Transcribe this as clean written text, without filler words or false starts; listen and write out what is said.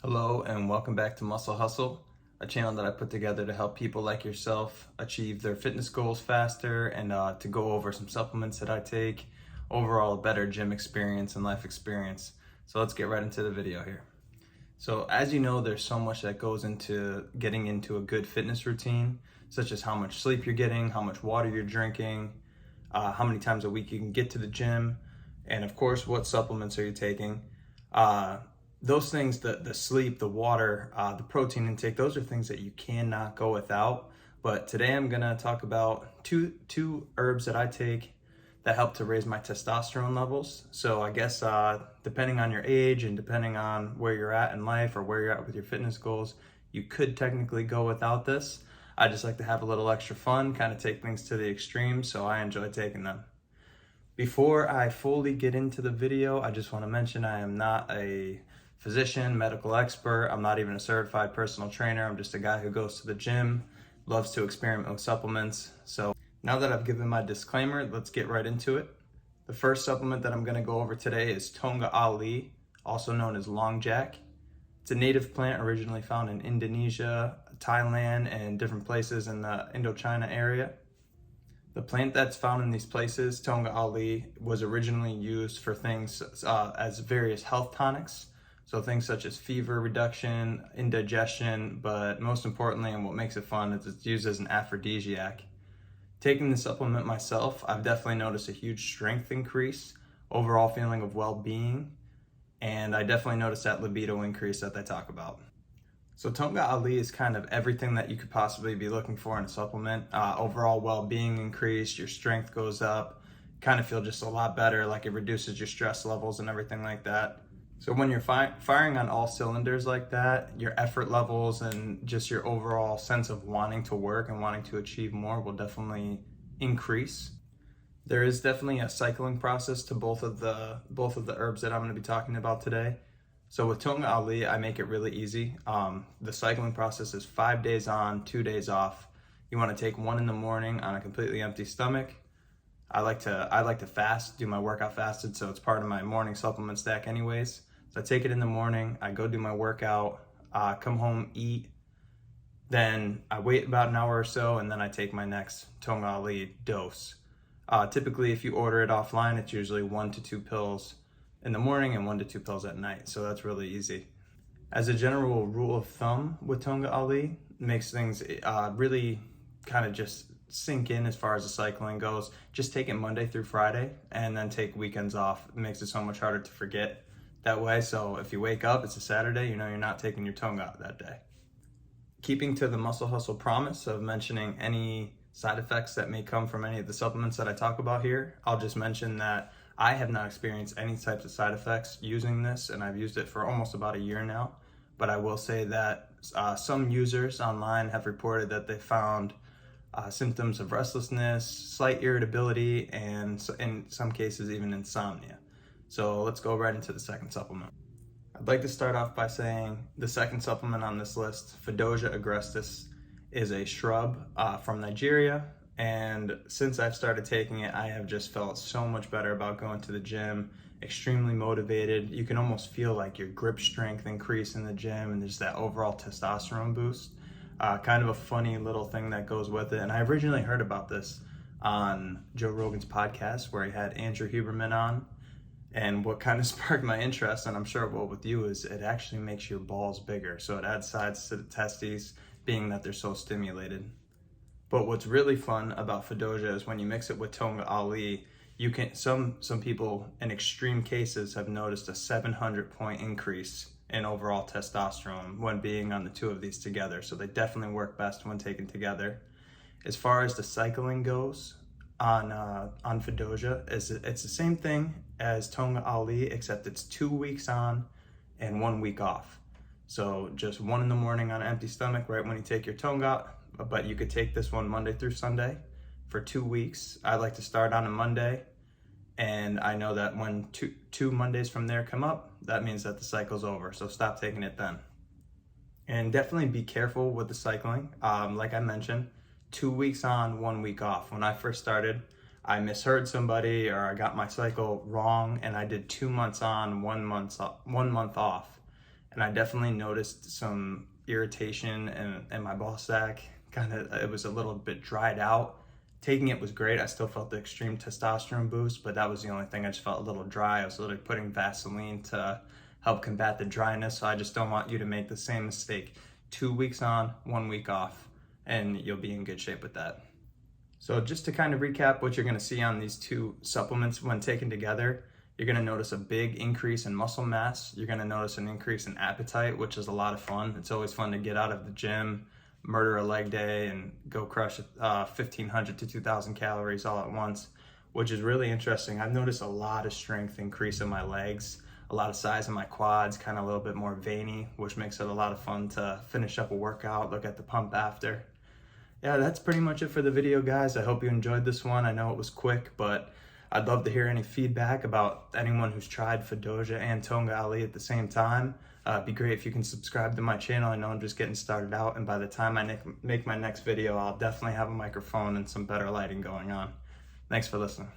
Hello and welcome back to Muscle Hustle, a channel that I put together to help people like yourself achieve their fitness goals faster and to go over some supplements that I take, overall a better gym experience and life experience. So let's get right into the video here. So as you know, there's so much that goes into getting into a good fitness routine, such as how much sleep you're getting, how much water you're drinking, how many times a week you can get to the gym, and of course, what supplements are you taking. Those things, the sleep, the water, the protein intake, those are things that you cannot go without. But today I'm gonna talk about two herbs that I take that help to raise my testosterone levels. So I guess depending on your age and depending on where you're at in life or where you're at with your fitness goals, you could technically go without this. I just like to have a little extra fun, kind of take things to the extreme, so I enjoy taking them. Before I fully get into the video, I just want to mention I am not a physician, medical expert. I'm not even a certified personal trainer. I'm just a guy who goes to the gym, loves to experiment with supplements. So now that I've given my disclaimer, let's get right into it. The first supplement that I'm going to go over today is Tonga Ali, also known as Long Jack. It's a native plant originally found in Indonesia, Thailand, and different places in the Indochina area. The plant that's found in these places, Tonga Ali, was originally used for things as various health tonics. So things such as fever reduction, indigestion, but most importantly, and what makes it fun, is it's used as an aphrodisiac. Taking the supplement myself, I've definitely noticed a huge strength increase, overall feeling of well-being, and I definitely noticed that libido increase that they talk about. So Tonga Ali is kind of everything that you could possibly be looking for in a supplement. Overall well-being increase, your strength goes up, kind of feel just a lot better, like it reduces your stress levels and everything like that. So when you're firing on all cylinders like that, your effort levels and just your overall sense of wanting to work and wanting to achieve more will definitely increase. There is definitely a cycling process to both of the herbs that I'm going to be talking about today. So with Tonga Ali, I make it really easy. The cycling process is 5 days on, 2 days off. You want to take one in the morning on a completely empty stomach. I like to fast, do my workout fasted, so it's part of my morning supplement stack anyways. So I take it in the morning, I go do my workout, come home, eat, then I wait about an hour or so, and then I take my next Tonga Ali dose. Typically, if you order it offline, it's usually 1 to 2 pills in the morning and 1 to 2 pills at night, so that's really easy. As a general rule of thumb with Tonga Ali, makes things really kind of just sink in as far as the cycling goes. Just take it Monday through Friday and then take weekends off. It makes it so much harder to forget that way. So if you wake up, it's a Saturday, you know you're not taking your Tonga that day. Keeping to the Muscle Hustle promise of mentioning any side effects that may come from any of the supplements that I talk about here, I'll just mention that I have not experienced any types of side effects using this, and I've used it for almost about a year now. But I will say that some users online have reported that they found symptoms of restlessness, slight irritability, and in some cases even insomnia. So let's go right into the second supplement. I'd like to start off by saying the second supplement on this list, Fedosia agrestis, is a shrub from Nigeria. And since I've started taking it, I have just felt so much better about going to the gym, extremely motivated. You can almost feel like your grip strength increase in the gym, and there's that overall testosterone boost. Kind of a funny little thing that goes with it. And I originally heard about this on Joe Rogan's podcast where he had Andrew Huberman on. And what kind of sparked my interest, and I'm sure it will with you, is it actually makes your balls bigger. So it adds size to the testes, being that they're so stimulated. But what's really fun about Fedosia is when you mix it with Tonga Ali, you can some people in extreme cases have noticed a 700-point increase in overall testosterone when being on the two of these together. So they definitely work best when taken together. As far as the cycling goes on Fedosia, it's the same thing as Tonga Ali, except it's 2 weeks on and 1 week off. So just one in the morning on an empty stomach right when you take your Tonga, but you could take this one Monday through Sunday for 2 weeks. I like to start on a Monday, and I know that when two Mondays from there come up, that means that the cycle's over, so stop taking it then. And definitely be careful with the cycling. Like I mentioned, 2 weeks on, 1 week off. When I first started, I misheard somebody or I got my cycle wrong, and I did 2 months on, 1 month off. and I definitely noticed some irritation in my ball sack. Kind of, it was a little bit dried out. Taking it was great. I still felt the extreme testosterone boost, but that was the only thing. I just felt a little dry. I was literally putting Vaseline to help combat the dryness. So I just don't want you to make the same mistake. 2 weeks on, 1 week off, and you'll be in good shape with that. So just to kind of recap what you're gonna see on these two supplements when taken together, you're gonna notice a big increase in muscle mass. You're gonna notice an increase in appetite, which is a lot of fun. It's always fun to get out of the gym, murder a leg day, and go crush 1,500 to 2,000 calories all at once, which is really interesting. I've noticed a lot of strength increase in my legs, a lot of size in my quads, kind of a little bit more veiny, which makes it a lot of fun to finish up a workout, look at the pump after. Yeah, that's pretty much it for the video, guys. I hope you enjoyed this one. I know it was quick, but I'd love to hear any feedback about anyone who's tried Fadoja and Tonga Ali at the same time. It'd be great if you can subscribe to my channel. I know I'm just getting started out, and by the time I make my next video, I'll definitely have a microphone and some better lighting going on. Thanks for listening.